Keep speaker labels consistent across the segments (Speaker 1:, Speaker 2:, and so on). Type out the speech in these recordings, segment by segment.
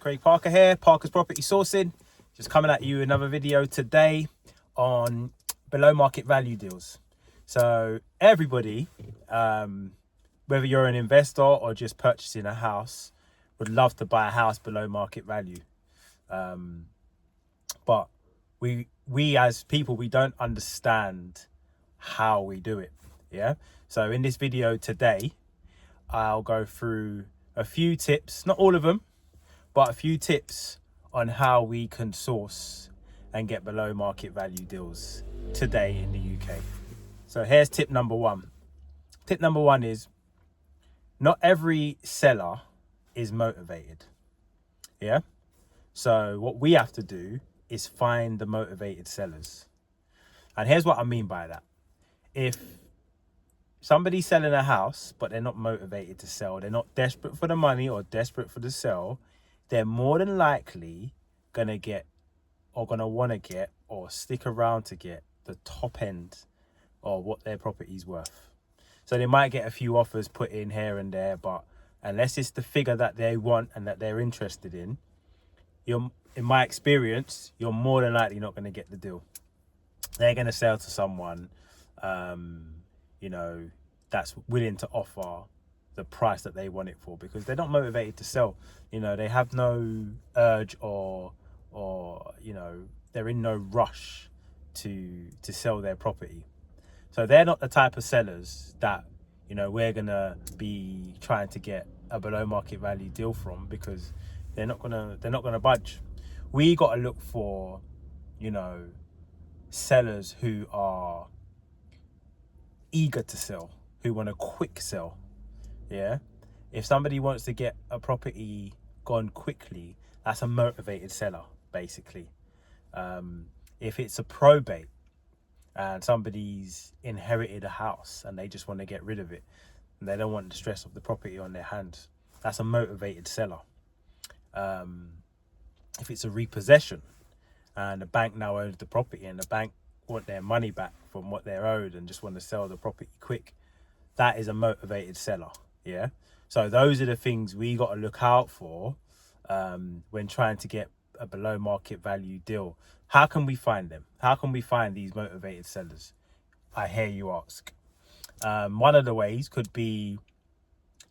Speaker 1: Craig Parker here, Parker's Property Sourcing. Just coming at you another video today on below market value deals. So everybody, whether you're an investor or just purchasing a house, would love to buy a house below market value. But we as people, we don't understand how we do it. Yeah. So in this video today, I'll go through a few tips, not all of them, but a few tips on how we can source and get below market value deals today in the UK. So here's tip number one. Tip number one is not every seller is motivated. Yeah. So what we have to do is find the motivated sellers. And here's what I mean by that. If somebody's selling a house, but they're not motivated to sell, they're not desperate for the money or desperate for the sell, they're more than likely gonna get or gonna want to get or stick around to get the top end of what their property's worth. So they might get a few offers put in here and there, but unless it's the figure that they want and that they're interested in, in my experience, you're more than likely not going to get the deal. They're going to sell to someone, that's willing to offer the price that they want it for, because they're not motivated to sell. They have no urge or they're in no rush to sell their property. So they're not the type of sellers that, we're going to be trying to get a below market value deal from, because they're not going to budge. We got to look for, sellers who are eager to sell, who want a quick sell. Yeah. If somebody wants to get a property gone quickly, that's a motivated seller, basically. If it's a probate and somebody's inherited a house and they just want to get rid of it and they don't want the stress of the property on their hands, that's a motivated seller. If it's a repossession and the bank now owns the property and the bank want their money back from what they're owed and just want to sell the property quick, that is a motivated seller. Yeah. So those are the things we got to look out for when trying to get a below market value deal. How can we find them? How can we find these motivated sellers? I hear you ask. One of the ways could be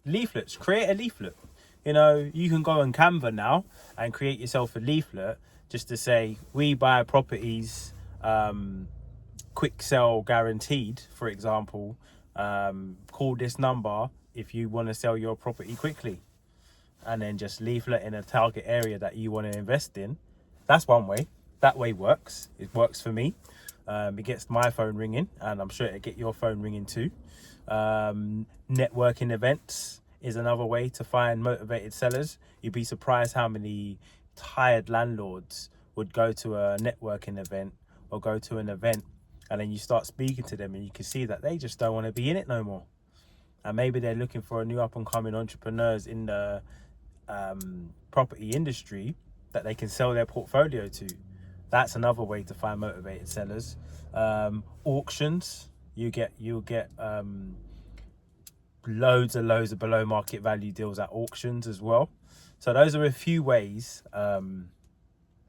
Speaker 1: leaflets. Create a leaflet. You can go on Canva now and create yourself a leaflet just to say, we buy properties, quick sell guaranteed, for example. Call this number if you want to sell your property quickly, and then just leaflet in a target area that you want to invest in. That's one way. That way works. It works for me. It gets my phone ringing, and I'm sure it'll get your phone ringing too. Networking events is another way to find motivated sellers. You'd be surprised how many tired landlords would go to a networking event or go to an event, and then you start speaking to them and you can see that they just don't want to be in it no more. And maybe they're looking for a new up and coming entrepreneurs in the property industry that they can sell their portfolio to. That's another way to find motivated sellers. Auctions, you'll get loads of below market value deals at auctions as well. So those are a few ways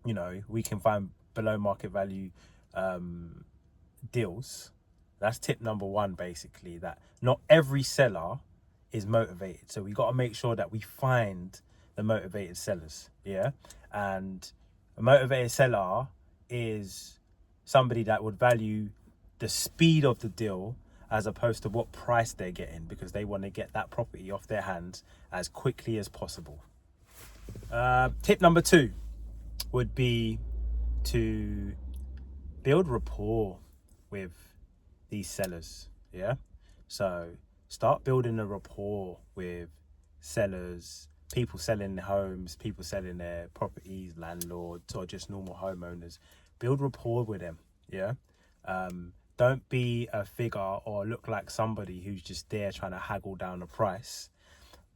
Speaker 1: we can find below market value deals. That's tip number one, basically, that not every seller is motivated. So we got to make sure that we find the motivated sellers. Yeah. And a motivated seller is somebody that would value the speed of the deal as opposed to what price they're getting, because they want to get that property off their hands as quickly as possible. Tip number two would be to build rapport with these sellers. Yeah. So start building a rapport with sellers, people selling their homes, people selling their properties, landlords, or just normal homeowners. Build rapport with them. Yeah. Don't be a figure or look like somebody who's just there trying to haggle down the price.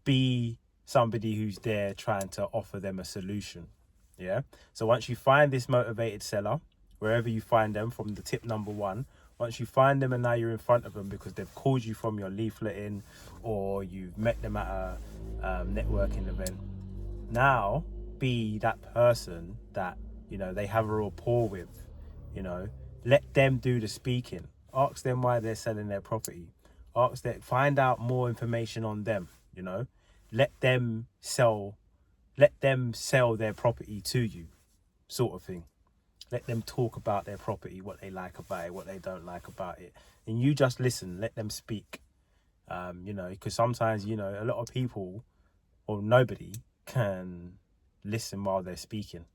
Speaker 1: Be somebody who's there trying to offer them a solution. Yeah. So once you find this motivated seller, wherever you find them, from the tip number one, once you find them and now you're in front of them because they've called you from your leafleting or you've met them at a networking event, now be that person that, you know, they have a rapport with. You know, let them do the speaking. Ask them why they're selling their property. Ask them, find out more information on them. You know, let them sell their property to you, sort of thing. Let them talk about their property, what they like about it, what they don't like about it, and you just listen. Let them speak. You know, because sometimes, you know, a lot of people or nobody can listen while they're speaking.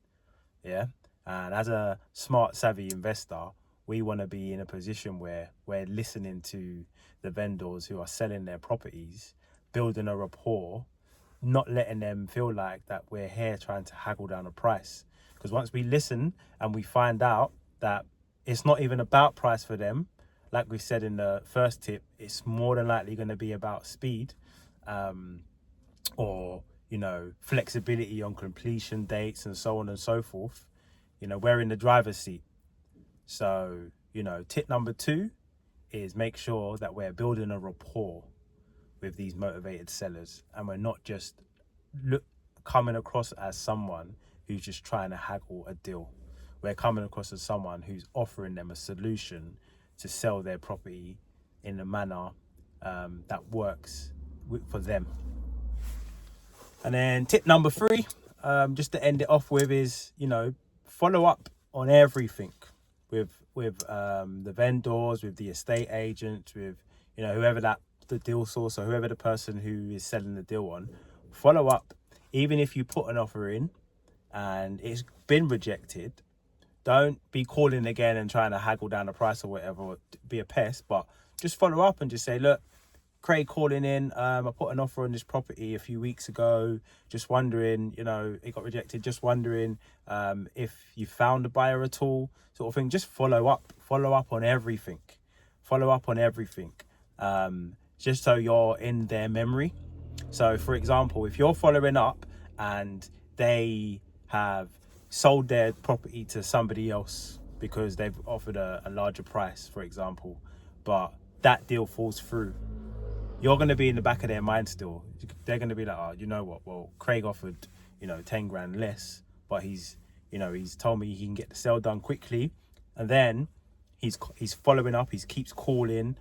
Speaker 1: Yeah. And as a smart, savvy investor, we want to be in a position where we're listening to the vendors who are selling their properties, building a rapport, not letting them feel like that we're here trying to haggle down a price. Because once we listen and we find out that it's not even about price for them, like we said in the first tip, it's more than likely going to be about speed, or, you know, flexibility on completion dates and so on and so forth. You know, we're in the driver's seat. So, you know, tip number 2 is make sure that we're building a rapport with these motivated sellers, and we're not just coming across as someone who's just trying to haggle a deal. We're coming across as someone who's offering them a solution to sell their property in a manner that works for them. And then tip number 3, just to end it off with, is, you know, follow up on everything with the vendors, with the estate agents, with, you know, whoever the deal source or whoever the person who is selling the deal on. Follow up. Even if you put an offer in and it's been rejected, don't be calling again and trying to haggle down the price or whatever, or be a pest, but just follow up and just say, look, Craig calling in, I put an offer on this property a few weeks ago, just wondering, you know, it got rejected, just wondering if you found a buyer at all, sort of thing. Just follow up on everything, just so you're in their memory. So for example, if you're following up and they have sold their property to somebody else because they've offered a larger price, for example, but that deal falls through, you're going to be in the back of their mind still. They're going to be like, oh, you know what? Well, Craig offered, you know, 10 grand less, but he's told me he can get the sale done quickly. And then he's following up. He keeps calling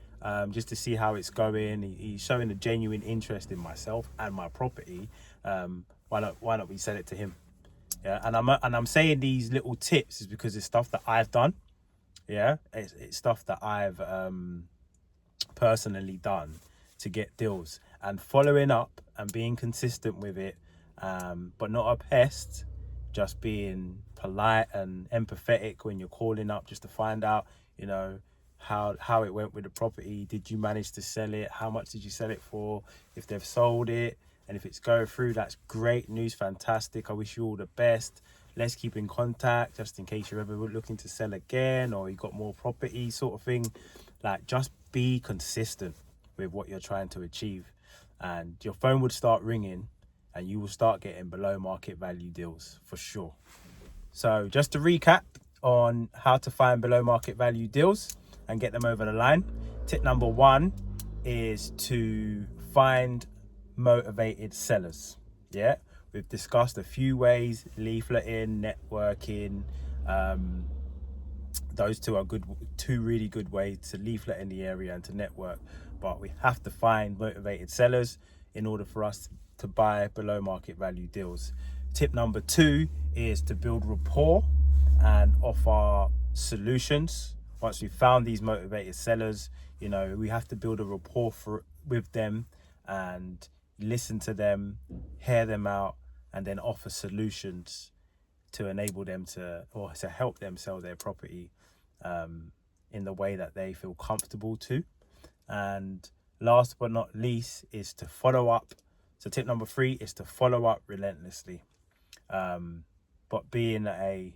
Speaker 1: just to see how it's going. He's showing a genuine interest in myself and my property. Why not we sell it to him? Yeah. And I'm saying these little tips is because it's stuff that I've done. Yeah. It's stuff that I've personally done to get deals, and following up and being consistent with it, but not a pest, just being polite and empathetic when you're calling up just to find out, you know, how it went with the property. Did you manage to sell it? How much did you sell it for? If they've sold it, and if it's going through, that's great news, fantastic. I wish you all the best. Let's keep in contact just in case you're ever looking to sell again or you got more property, sort of thing. Like, just be consistent with what you're trying to achieve, and your phone would start ringing and you will start getting below market value deals for sure. So just to recap on how to find below market value deals and get them over the line. Tip number 1 is to find motivated sellers. Yeah, we've discussed a few ways: leafleting, networking. Those two are two really good ways to leaflet in the area and to network. But we have to find motivated sellers in order for us to buy below market value deals. Tip number 2 is to build rapport and offer solutions. Once we've found these motivated sellers, you know, we have to build a rapport with them and listen to them, hear them out, and then offer solutions to enable them to help them sell their property in the way that they feel comfortable to. And last but not least is to follow up. So tip number 3 is to follow up relentlessly, but being a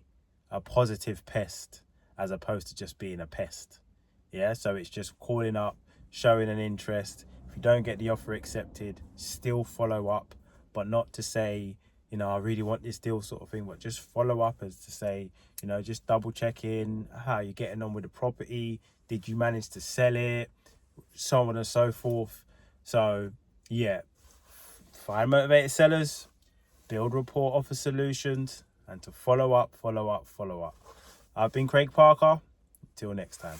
Speaker 1: positive pest as opposed to just being a pest. Yeah, so it's just calling up, showing an interest. If you don't get the offer accepted, still follow up, but not to say, you know, I really want this deal, sort of thing, but just follow up as to say, you know, just double check in, how you're getting on with the property, did you manage to sell it, so on and so forth. So yeah, find motivated sellers, build rapport, offer solutions, and to follow up. I've been Craig Parker. Till next time.